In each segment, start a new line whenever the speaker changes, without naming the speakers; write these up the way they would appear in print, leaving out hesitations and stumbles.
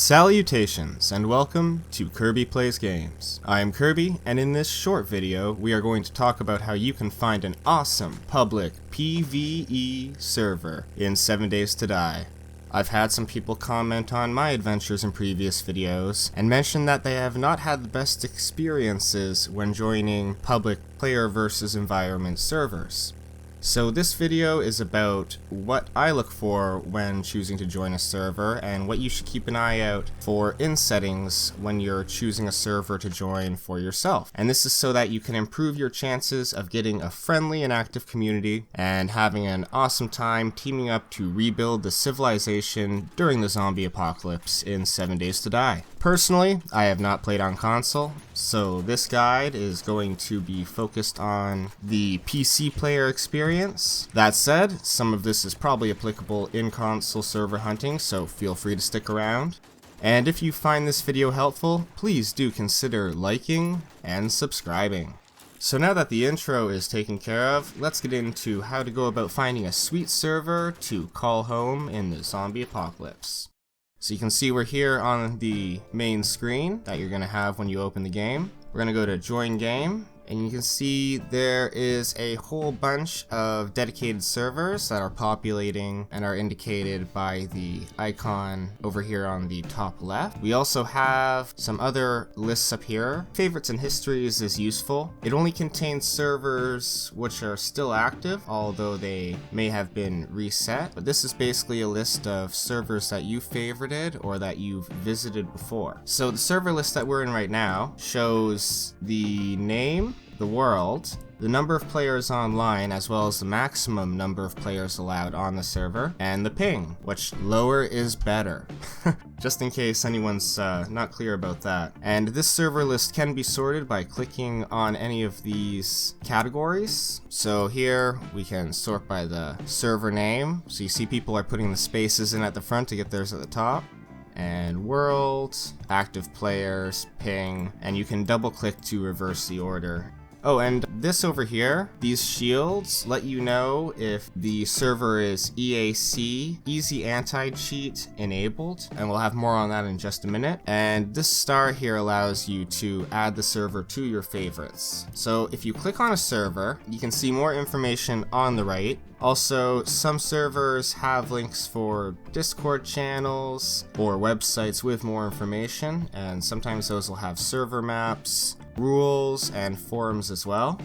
Salutations, and welcome to Kirby Plays Games. I am Kirby, and in this short video, we are going to talk about how you can find an awesome public PvE server in 7 Days to Die. I've had some people comment on my adventures in previous videos, and mention that they have not had the best experiences when joining public player versus environment servers. So this video is about what I look for when choosing to join a server and what you should keep an eye out for in settings when you're choosing a server to join for yourself. And this is so that you can improve your chances of getting a friendly and active community and having an awesome time teaming up to rebuild the civilization during the zombie apocalypse in 7 Days to Die. Personally, I have not played on console, so this guide is going to be focused on the PC player experience. That said, some of this is probably applicable in console server hunting, so feel free to stick around. And if you find this video helpful, please do consider liking and subscribing. So now that the intro is taken care of, let's get into how to go about finding a sweet server to call home in the zombie apocalypse. So you can see we're here on the main screen that you're going to have when you open the game. We're going to go to Join Game, and you can see there is a whole bunch of dedicated servers that are populating and are indicated by the icon over here on the top left. We also have some other lists up here. Favorites and histories is useful. It only contains servers which are still active, although they may have been reset. But this is basically a list of servers that you favorited or that you've visited before. So the server list that we're in right now shows the name, the world, the number of players online, as well as the maximum number of players allowed on the server, and the ping, which lower is better. Just in case anyone's not clear about that. And this server list can be sorted by clicking on any of these categories. So here we can sort by the server name. So you see people are putting the spaces in at the front to get theirs at the top. And world, active players, ping, and you can double click to reverse the order. Oh, and this over here, these shields let you know if the server is EAC, Easy Anti-Cheat, enabled, and we'll have more on that in just a minute. And this star here allows you to add the server to your favorites. So if you click on a server, you can see more information on the right. Also, some servers have links for Discord channels or websites with more information, and sometimes those will have server maps, rules, and forums as well.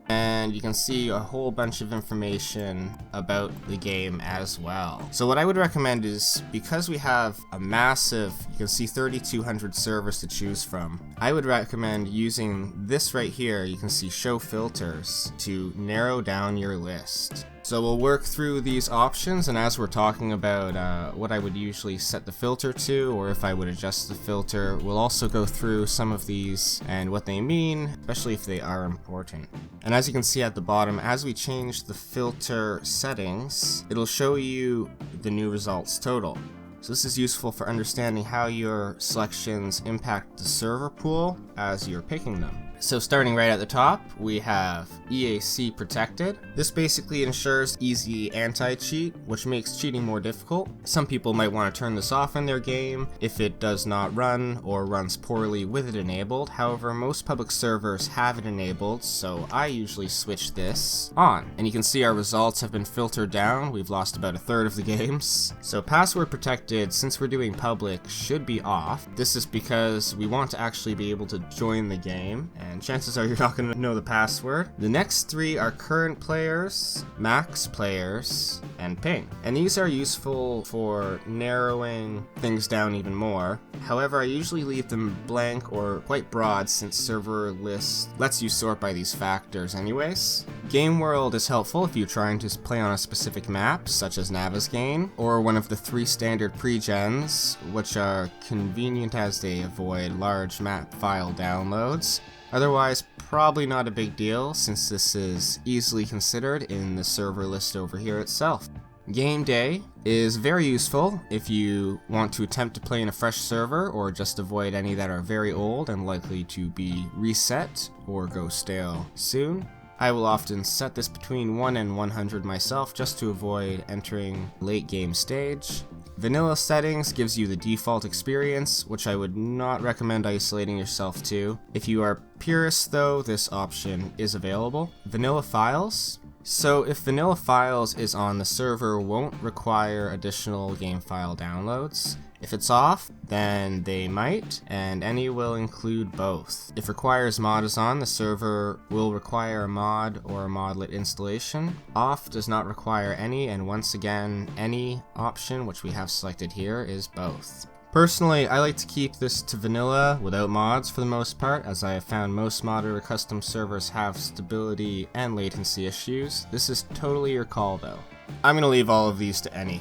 And you can see a whole bunch of information about the game as well. So what I would recommend is, because we have a massive, you can see 3,200 servers to choose from, I would recommend using this right here. You can see show filters to narrow down your list. So we'll work through these options, and as we're talking about what I would usually set the filter to, or if I would adjust the filter, we'll also go through some of these and what they mean, especially if they are important. And as you can see at the bottom, as we change the filter settings, it'll show you the new results total. So this is useful for understanding how your selections impact the server pool as you're picking them. So starting right at the top, we have EAC protected. This basically ensures easy anti-cheat, which makes cheating more difficult. Some people might want to turn this off in their game if it does not run or runs poorly with it enabled. However, most public servers have it enabled, so I usually switch this on. And you can see our results have been filtered down. We've lost about a third of the games. So password protected, since we're doing public, should be off. This is because we want to actually be able to join the game, and chances are you're not going to know the password. The next three are current players, max players, and ping. And these are useful for narrowing things down even more. However, I usually leave them blank or quite broad, since server list lets you sort by these factors anyways. Game world is helpful if you're trying to play on a specific map, such as Navezgane, or one of the 3 standard pre-gens, which are convenient as they avoid large map file downloads. Otherwise, probably not a big deal, since this is easily considered in the server list over here itself. Game day is very useful if you want to attempt to play in a fresh server or just avoid any that are very old and likely to be reset or go stale soon. I will often set this between 1 and 100 myself just to avoid entering late game stage. Vanilla settings gives you the default experience, which I would not recommend isolating yourself to. If you are purist though, this option is available. Vanilla files. So if vanilla files is on, the server won't require additional game file downloads. If it's off, then they might, and any will include both. If requires mod is on, the server will require a mod or a modlet installation. Off does not require any, and once again, any option, which we have selected here, is both. Personally, I like to keep this to vanilla without mods for the most part, as I have found most modded or custom servers have stability and latency issues. This is totally your call though. I'm going to leave all of these to any.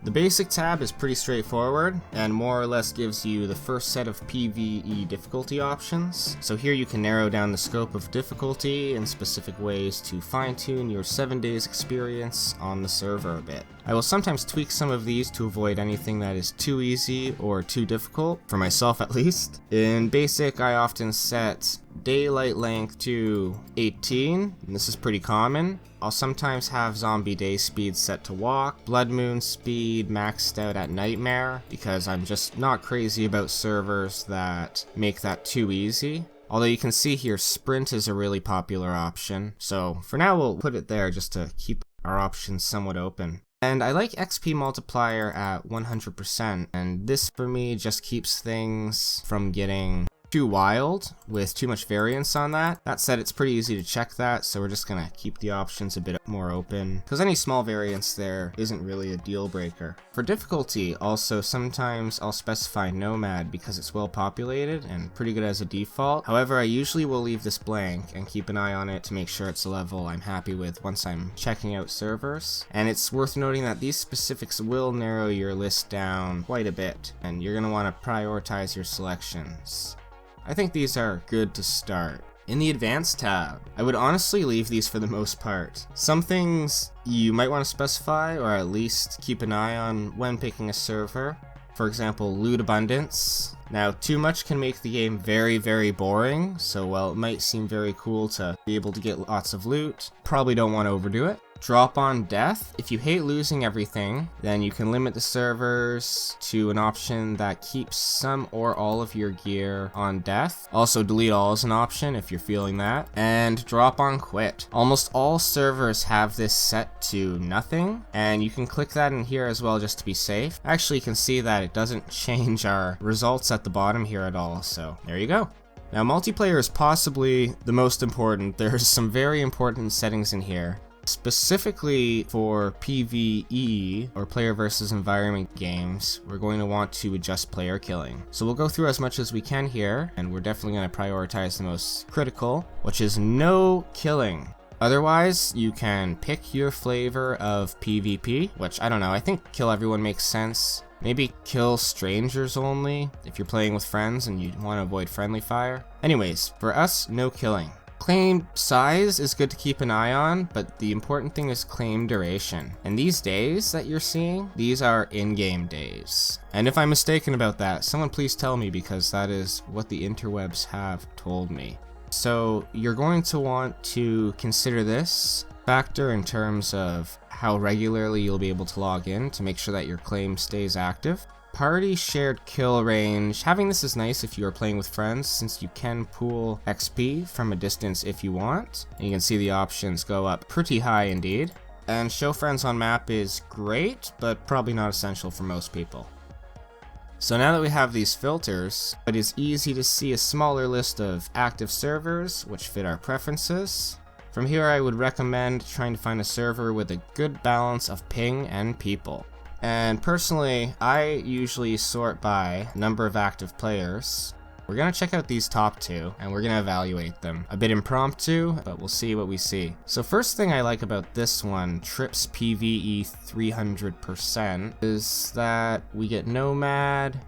The basic tab is pretty straightforward and more or less gives you the first set of PvE difficulty options. So here you can narrow down the scope of difficulty in specific ways to fine-tune your 7 days experience on the server a bit. I will sometimes tweak some of these to avoid anything that is too easy or too difficult, for myself at least. In basic, I often set daylight length to 18, and this is pretty common. I'll sometimes have zombie day speed set to walk, blood moon speed maxed out at nightmare, because I'm just not crazy about servers that make that too easy. Although you can see here sprint is a really popular option, so for now we'll put it there just to keep our options somewhat open. And I like XP multiplier at 100%, and this for me just keeps things from getting too wild with too much variance on that. That said, it's pretty easy to check that, so we're just gonna keep the options a bit more open, because any small variance there isn't really a deal breaker. For difficulty, also sometimes I'll specify nomad because it's well populated and pretty good as a default. However, I usually will leave this blank and keep an eye on it to make sure it's a level I'm happy with once I'm checking out servers. And it's worth noting that these specifics will narrow your list down quite a bit, and you're gonna want to prioritize your selections. I think these are good to start. In the Advanced tab, I would honestly leave these for the most part. Some things you might want to specify or at least keep an eye on when picking a server. For example, loot abundance. Now, too much can make the game very, very boring, so while it might seem very cool to be able to get lots of loot, probably don't want to overdo it. Drop on death. If you hate losing everything, then you can limit the servers to an option that keeps some or all of your gear on death. Also, delete all is an option if you're feeling that. And drop on quit. Almost all servers have this set to nothing, and you can click that in here as well just to be safe. Actually, you can see that it doesn't change our results at the bottom here at all, so there you go. Now, multiplayer is possibly the most important. There's some very important settings in here. Specifically for PvE, or player versus environment games, we're going to want to adjust player killing. So we'll go through as much as we can here, and we're definitely going to prioritize the most critical, which is no killing. Otherwise, you can pick your flavor of PvP, which I don't know, I think kill everyone makes sense. Maybe kill strangers only, if you're playing with friends and you want to avoid friendly fire. Anyways, for us, no killing. Claim size is good to keep an eye on, but the important thing is claim duration. And these days that you're seeing, these are in-game days. And if I'm mistaken about that, someone please tell me, because that is what the interwebs have told me. So you're going to want to consider this factor in terms of how regularly you'll be able to log in to make sure that your claim stays active. Party shared kill range. Having this is nice if you are playing with friends, since you can pool XP from a distance if you want. And you can see the options go up pretty high indeed. And show friends on map is great, but probably not essential for most people. So now that we have these filters, it is easy to see a smaller list of active servers which fit our preferences. From here, I would recommend trying to find a server with a good balance of ping and people. And personally, I usually sort by number of active players. We're going to check out these top two, and we're going to evaluate them. A bit impromptu, but we'll see what we see. So first thing I like about this one, Trips PvE 300%, is that we get Nomad.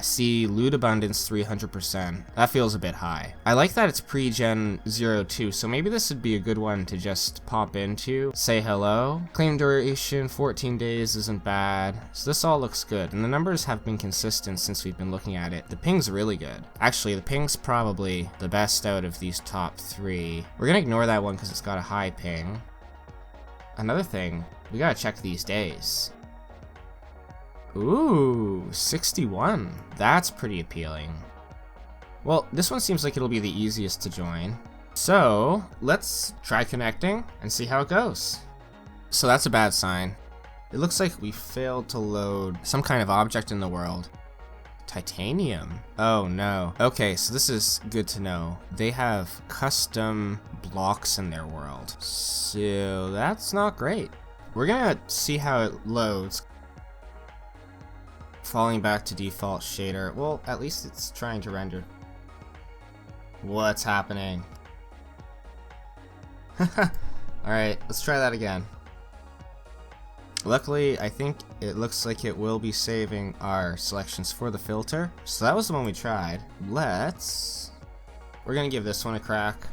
See, loot abundance 300%. That feels a bit high. I like that it's pre-gen 02, so maybe this would be a good one to just pop into, say hello. Claim duration 14 days isn't bad, so this all looks good, and the numbers have been consistent since we've been looking at it. The ping's really good. Actually, the ping's probably the best out of these top three. We're gonna ignore that one because it's got a high ping. Another thing, we gotta check these days. Ooh, 61. That's pretty appealing. Well, this one seems like it'll be the easiest to join. So, let's try connecting and see how it goes. So that's a bad sign. It looks like we failed to load some kind of object in the world. Titanium. Oh no. Okay, so this is good to know. They have custom blocks in their world. So that's not great. We're gonna see how it loads. Falling back to default shader. Well, at least it's trying to render. What's happening? Alright, let's try that again. Luckily, I think it looks like it will be saving our selections for the filter. So that was the one we tried. We're gonna give this one a crack.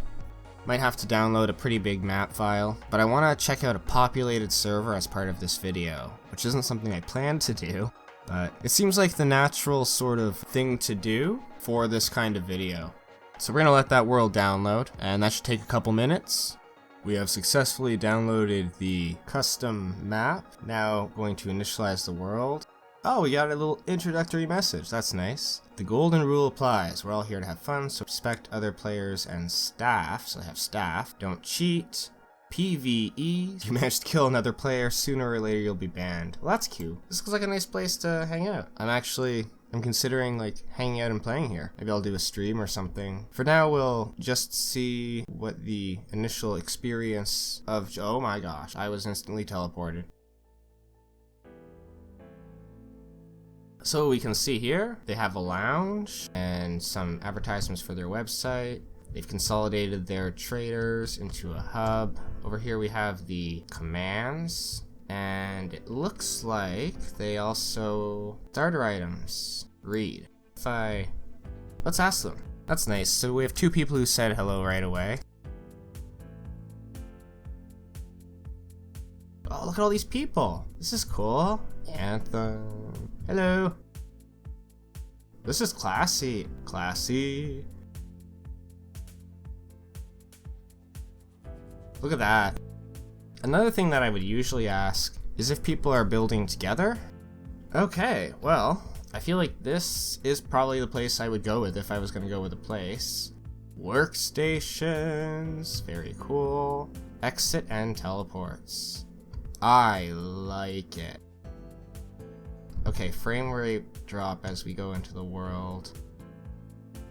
Might have to download a pretty big map file, but I want to check out a populated server as part of this video, which isn't something I planned to do, but it seems like the natural sort of thing to do for this kind of video. So we're gonna let that world download, and that should take a couple minutes. We have successfully downloaded the custom map. Now going to initialize the world. Oh, we got a little introductory message. That's nice. The golden rule applies. We're all here to have fun, so respect other players and staff. So they have staff. Don't cheat. PvE. If you manage to kill another player, sooner or later you'll be banned. Well, that's cute. This looks like a nice place to hang out. I'm considering like hanging out and playing here. Maybe I'll do a stream or something. For now, we'll just see what the initial experience of... Oh my gosh, I was instantly teleported. So we can see here, they have a lounge and some advertisements for their website. They've consolidated their traders into a hub. Over here we have the commands. And it looks like they also... Starter items. Read. Let's ask them. That's nice. So we have two people who said hello right away. Oh, look at all these people. This is cool. Anthem. Hello. This is classy. Classy. Look at that. Another thing that I would usually ask is if people are building together. Okay, well, I feel like this is probably the place I would go with if I was going to go with a place. Workstations, very cool. Exit and teleports. I like it. Okay, frame rate drop as we go into the world.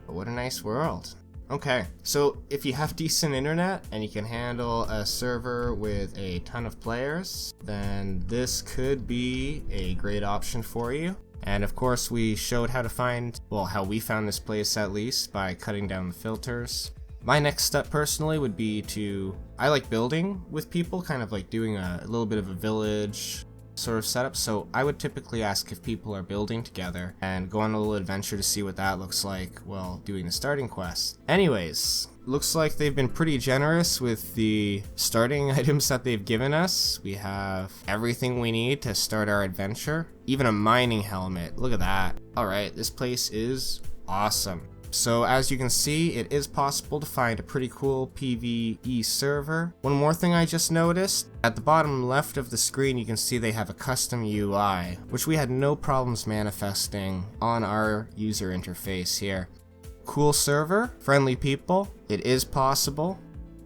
But what a nice world. Okay, so if you have decent internet and you can handle a server with a ton of players, then this could be a great option for you. And of course we showed how to find, well, how we found this place at least by cutting down the filters. My next step personally would be I like building with people, kind of like doing a little bit of a village sort of setup, so I would typically ask if people are building together and go on a little adventure to see what that looks like while doing the starting quest. Anyways, looks like they've been pretty generous with the starting items that they've given us. We have everything we need to start our adventure, even a mining helmet. Look at that. Alright, this place is awesome. So as you can see, it is possible to find a pretty cool PvE server. One more thing I just noticed, at the bottom left of the screen you can see they have a custom UI, which we had no problems manifesting on our user interface here. Cool server, friendly people, it is possible.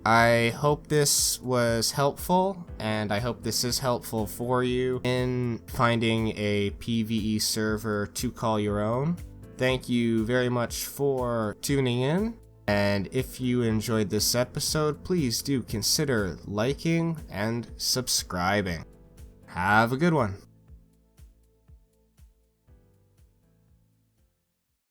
I hope this was helpful, and I hope this is helpful for you in finding a PvE server to call your own. Thank you very much for tuning in, and if you enjoyed this episode, please do consider liking and subscribing. Have a good one.